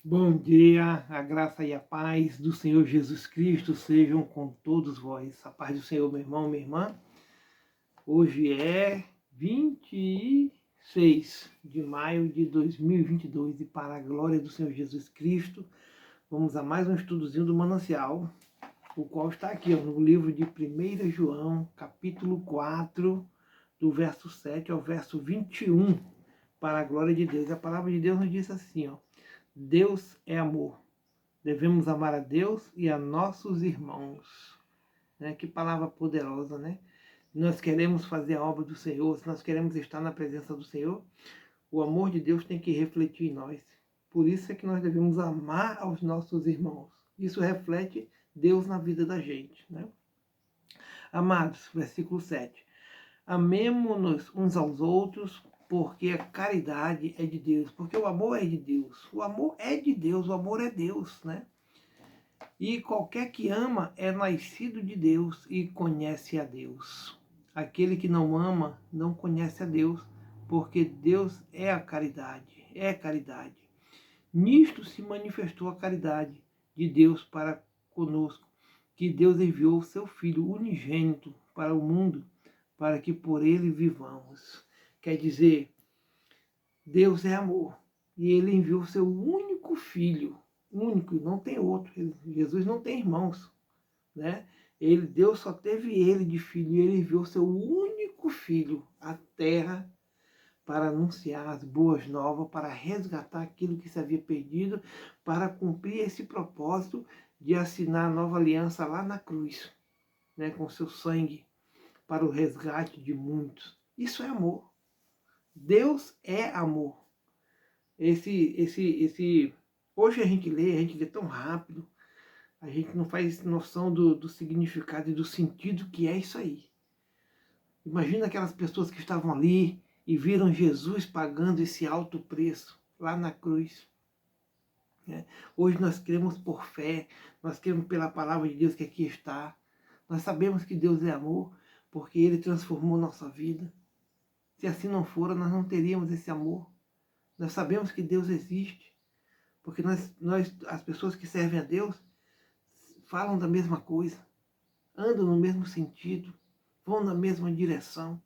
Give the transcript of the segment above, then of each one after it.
Bom dia, a graça e a paz do Senhor Jesus Cristo sejam com todos vós. A paz do Senhor, meu irmão, minha irmã. Hoje é 26 de maio de 2022 e para a glória do Senhor Jesus Cristo, vamos a mais um estudozinho do Manancial, o qual está aqui no livro de 1 João, capítulo 4, do verso 7 ao verso 21, para a glória de Deus. A palavra de Deus nos diz assim, Deus é amor. Devemos amar a Deus e a nossos irmãos. Que palavra poderosa, né? Nós queremos fazer a obra do Senhor, se nós queremos estar na presença do Senhor, o amor de Deus tem que refletir em nós. Por isso é que nós devemos amar aos nossos irmãos. Isso reflete Deus na vida da gente, né? Amados, versículo 7. Amemo-nos uns aos outros, porque a caridade é de Deus, porque o amor é de Deus. O amor é de Deus, o amor é Deus, né? E qualquer que ama é nascido de Deus e conhece a Deus. Aquele que não ama não conhece a Deus, porque Deus é a caridade, é caridade. Nisto se manifestou a caridade de Deus para conosco, que Deus enviou o seu Filho unigênito para o mundo, para que por ele vivamos. Quer dizer, Deus é amor, e ele enviou o seu único Filho, único, não tem outro. Jesus não tem irmãos, né? Deus só teve ele de filho, e ele enviou seu único Filho à terra para anunciar as boas novas, para resgatar aquilo que se havia perdido, para cumprir esse propósito de assinar a nova aliança lá na cruz, né, com seu sangue, para o resgate de muitos. Isso é amor. Deus é amor. Hoje a gente lê tão rápido, a gente não faz noção do significado e do sentido que é isso aí. Imagina aquelas pessoas que estavam ali e viram Jesus pagando esse alto preço lá na cruz. Hoje nós cremos por fé, nós cremos pela palavra de Deus que aqui está. Nós sabemos que Deus é amor, porque Ele transformou nossa vida. Se assim não for, nós não teríamos esse amor. Nós sabemos que Deus existe, porque as pessoas que servem a Deus falam da mesma coisa, andam no mesmo sentido, vão na mesma direção.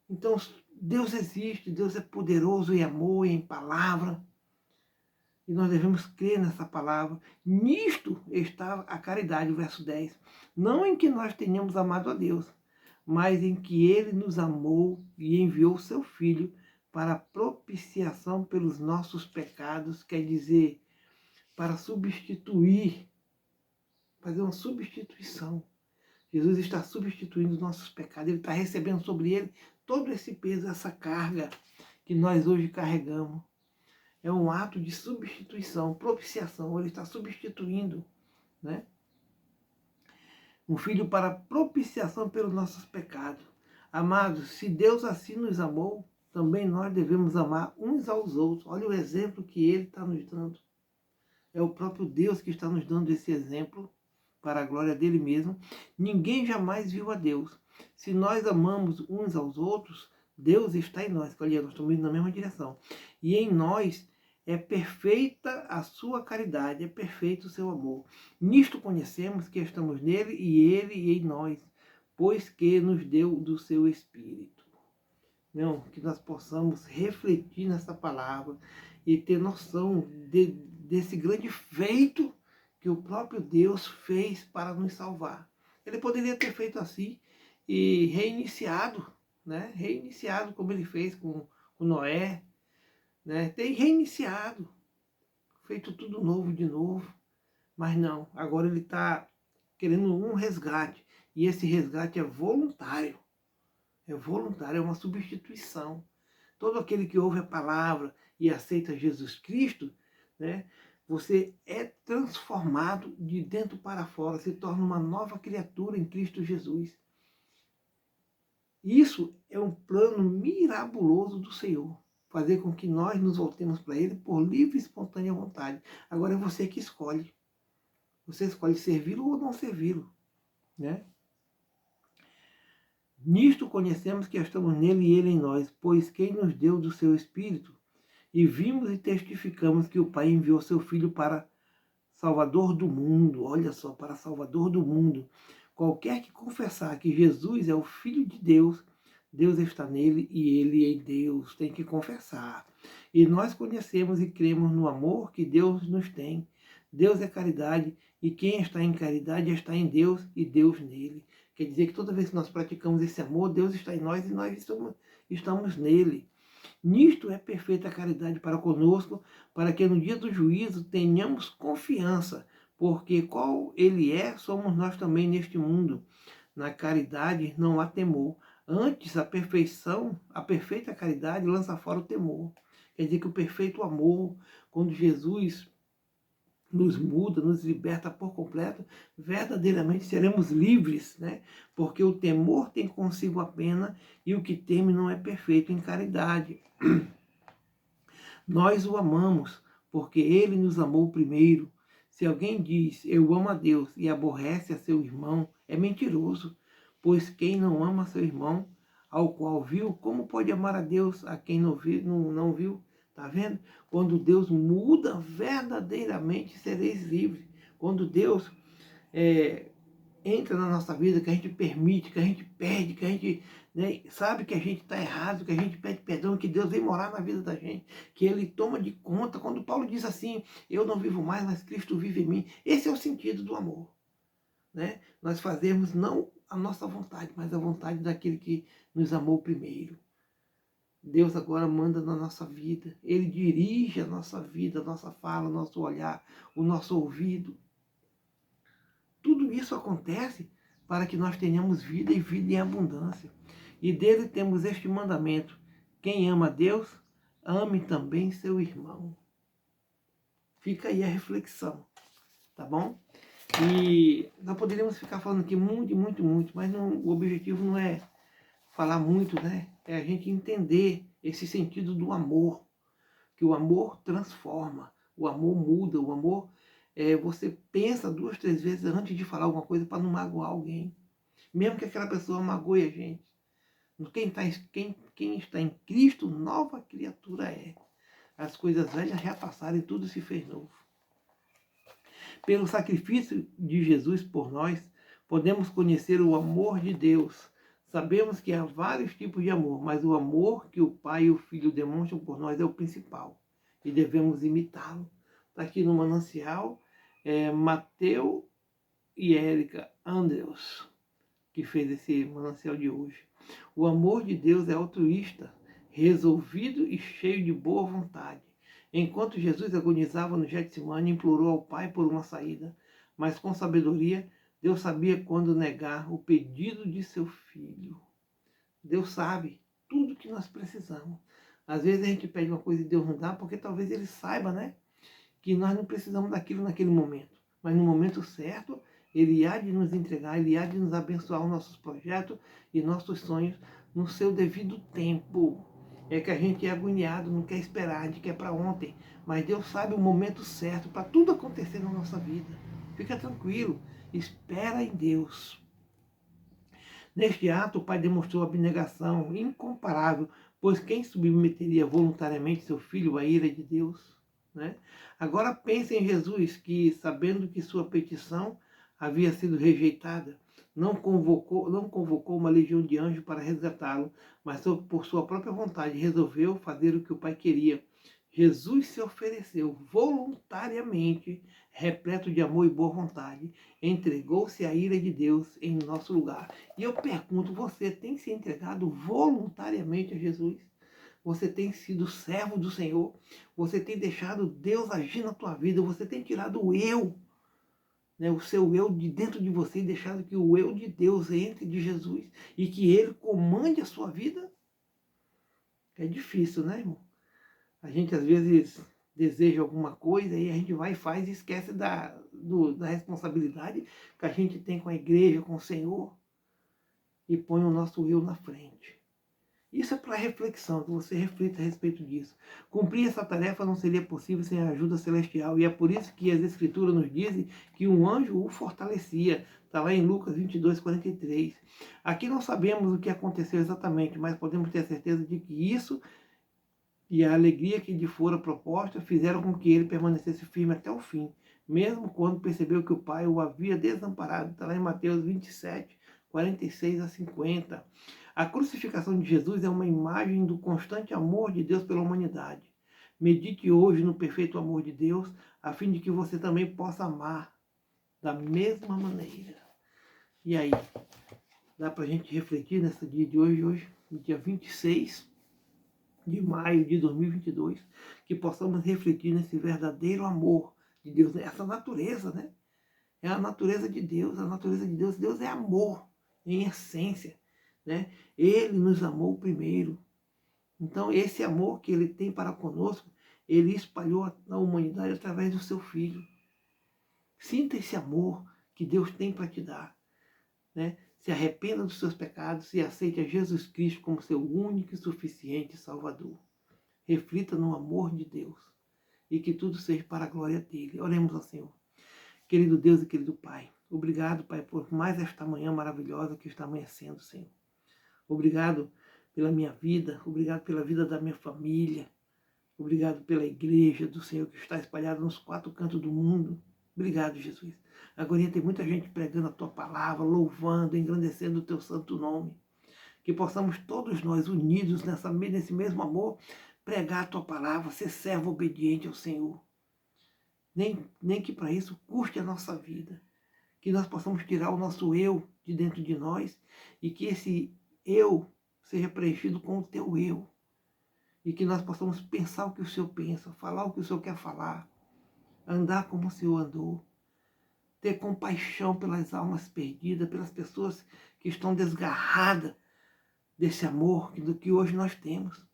Então, Deus existe, Deus é poderoso em amor e em palavra, e nós devemos crer nessa palavra. Nisto está a caridade, o verso 10. Não em que nós tenhamos amado a Deus, mas em que Ele nos amou e enviou seu Filho para a propiciação pelos nossos pecados, quer dizer, para substituir, fazer uma substituição. Jesus está substituindo os nossos pecados, Ele está recebendo sobre Ele todo esse peso, essa carga que nós hoje carregamos. É um ato de substituição, propiciação, Ele está substituindo, né? Um Filho para propiciação pelos nossos pecados. Amados, se Deus assim nos amou, também nós devemos amar uns aos outros. Olha o exemplo que Ele está nos dando. É o próprio Deus que está nos dando esse exemplo, para a glória dele mesmo. Ninguém jamais viu a Deus. Se nós amamos uns aos outros, Deus está em nós. Olha, nós estamos indo na mesma direção. E em nós é perfeita a sua caridade, é perfeito o seu amor. Nisto conhecemos que estamos nele e ele em nós, pois que nos deu do seu Espírito. Não, que nós possamos refletir nessa palavra e ter noção desse grande feito que o próprio Deus fez para nos salvar. Ele poderia ter feito assim e reiniciado, né? Reiniciado como ele fez com Noé, né? Ter reiniciado, feito tudo novo de novo. Mas não, agora ele está querendo um resgate. E esse resgate é voluntário. É voluntário, é uma substituição. Todo aquele que ouve a palavra e aceita Jesus Cristo, né? Você é transformado de dentro para fora, se torna uma nova criatura em Cristo Jesus. Isso é um plano mirabuloso do Senhor, fazer com que nós nos voltemos para Ele por livre e espontânea vontade. Agora é você que escolhe. Você escolhe servi-lo ou não servi-lo, né? Nisto conhecemos que estamos nele e ele em nós, pois quem nos deu do seu Espírito, e vimos e testificamos que o Pai enviou seu Filho para Salvador do mundo. Olha só, para Salvador do mundo. Qualquer que confessar que Jesus é o Filho de Deus, Deus está nele e ele em Deus. Tem que confessar. E nós conhecemos e cremos no amor que Deus nos tem. Deus é caridade e quem está em caridade está em Deus e Deus nele. Quer dizer que toda vez que nós praticamos esse amor, Deus está em nós e nós estamos nele. Nisto é perfeita a caridade para conosco, para que no dia do juízo tenhamos confiança, porque qual ele é, somos nós também neste mundo. Na caridade não há temor. Antes, a perfeição, a perfeita caridade lança fora o temor. Quer dizer que o perfeito amor, quando Jesus nos muda, nos liberta por completo, verdadeiramente seremos livres, né? Porque o temor tem consigo a pena e o que teme não é perfeito em caridade. Nós o amamos, porque ele nos amou primeiro. Se alguém diz, eu amo a Deus e aborrece a seu irmão, é mentiroso, pois quem não ama seu irmão, ao qual viu, como pode amar a Deus a quem não viu? Tá vendo? Quando Deus muda verdadeiramente, sereis livres. Quando Deus entra na nossa vida, que a gente permite, que a gente pede, que a gente sabe que a gente está errado, que a gente pede perdão, que Deus vem morar na vida da gente, que Ele toma de conta. Quando Paulo diz assim, eu não vivo mais, mas Cristo vive em mim. Esse é o sentido do amor. Né? Nós fazemos não a nossa vontade, mas a vontade daquele que nos amou primeiro. Deus agora manda na nossa vida. Ele dirige a nossa vida, a nossa fala, o nosso olhar, o nosso ouvido. Tudo isso acontece para que nós tenhamos vida e vida em abundância. E dele temos este mandamento: quem ama a Deus, ame também seu irmão. Fica aí a reflexão, tá bom? E nós poderíamos ficar falando aqui muito, mas o objetivo não é falar muito, né? É a gente entender esse sentido do amor, que o amor transforma, o amor muda, o amor... você pensa 2, 3 vezes antes de falar alguma coisa para não magoar alguém. Mesmo que aquela pessoa magoe a gente. Quem está em Cristo, nova criatura é. As coisas velhas já passaram e tudo se fez novo. Pelo sacrifício de Jesus por nós, podemos conhecer o amor de Deus. Sabemos que há vários tipos de amor, mas o amor que o Pai e o Filho demonstram por nós é o principal. E devemos imitá-lo. Está aqui no manancial, Mateu e Érica Andrews, que fez esse manancial de hoje. O amor de Deus é altruísta, resolvido e cheio de boa vontade. Enquanto Jesus agonizava no Getsemane, implorou ao Pai por uma saída, mas com sabedoria, Deus sabia quando negar o pedido de seu Filho. Deus sabe tudo que nós precisamos. Às vezes a gente pede uma coisa e Deus não dá, porque talvez Ele saiba, né, que nós não precisamos daquilo naquele momento. Mas no momento certo, Ele há de nos entregar, Ele há de nos abençoar os nossos projetos e nossos sonhos no seu devido tempo. É que a gente é agoniado, não quer esperar, a gente quer para ontem. Mas Deus sabe o momento certo para tudo acontecer na nossa vida. Fica tranquilo, espera em Deus. Neste ato, o Pai demonstrou abnegação incomparável, pois quem submeteria voluntariamente seu filho à ira de Deus? Né? Agora pense em Jesus, que, sabendo que sua petição havia sido rejeitada, não convocou uma legião de anjos para resgatá-lo, mas por sua própria vontade resolveu fazer o que o Pai queria. Jesus se ofereceu voluntariamente, repleto de amor e boa vontade, entregou-se à ira de Deus em nosso lugar. E eu pergunto, você tem se entregado voluntariamente a Jesus? Você tem sido servo do Senhor? Você tem deixado Deus agir na tua vida? Você tem tirado o eu, né, o seu eu de dentro de você e deixado que o eu de Deus entre de Jesus e que Ele comande a sua vida? É difícil, né, irmão? A gente às vezes deseja alguma coisa e a gente vai e faz e esquece da responsabilidade que a gente tem com a igreja, com o Senhor, e põe o nosso eu na frente. Isso é para reflexão, que você reflita a respeito disso. Cumprir essa tarefa não seria possível sem a ajuda celestial, e é por isso que as Escrituras nos dizem que um anjo o fortalecia. Está lá em Lucas 22, 43. Aqui não sabemos o que aconteceu exatamente, mas podemos ter certeza de que isso e a alegria que lhe fora proposta fizeram com que ele permanecesse firme até o fim, mesmo quando percebeu que o pai o havia desamparado. Está lá em Mateus 27, 46 a 50. A crucificação de Jesus é uma imagem do constante amor de Deus pela humanidade. Medite hoje no perfeito amor de Deus, a fim de que você também possa amar da mesma maneira. E aí, dá para a gente refletir nesse dia de hoje, dia 26 de maio de 2022, que possamos refletir nesse verdadeiro amor de Deus, essa natureza, né? É a natureza de Deus, a natureza de Deus. Deus é amor em essência, né? Ele nos amou primeiro. Então, esse amor que ele tem para conosco, ele espalhou na humanidade através do seu Filho. Sinta esse amor que Deus tem para te dar, né? Se arrependa dos seus pecados e aceite a Jesus Cristo como seu único e suficiente Salvador. Reflita no amor de Deus e que tudo seja para a glória dele. Oremos ao Senhor. Querido Deus e querido Pai, obrigado, Pai, por mais esta manhã maravilhosa que está amanhecendo, Senhor. Obrigado pela minha vida, obrigado pela vida da minha família, obrigado pela igreja do Senhor que está espalhada nos 4 cantos do mundo. Obrigado, Jesus. Agora tem muita gente pregando a Tua palavra, louvando, engrandecendo o Teu santo nome. Que possamos todos nós, unidos nesse mesmo amor, pregar a Tua palavra, ser servo obediente ao Senhor. Nem que para isso custe a nossa vida. Que nós possamos tirar o nosso eu de dentro de nós e que esse eu seja preenchido com o Teu eu. E que nós possamos pensar o que o Senhor pensa, falar o que o Senhor quer falar, andar como o Senhor andou, ter compaixão pelas almas perdidas, pelas pessoas que estão desgarradas desse amor do que hoje nós temos.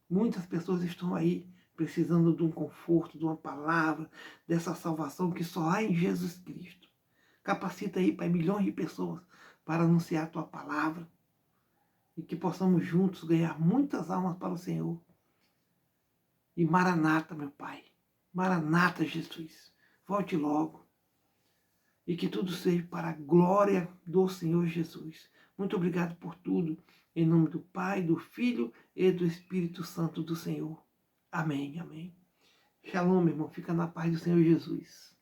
Muitas pessoas estão aí precisando de um conforto, de uma palavra, dessa salvação que só há em Jesus Cristo. Capacita aí, Pai, milhões de pessoas para anunciar a Tua palavra e que possamos juntos ganhar muitas almas para o Senhor. E Maranata, meu Pai, Maranata, Jesus, volte logo. E que tudo seja para a glória do Senhor Jesus. Muito obrigado por tudo. Em nome do Pai, do Filho e do Espírito Santo do Senhor. Amém, amém. Shalom, meu irmão. Fica na paz do Senhor Jesus.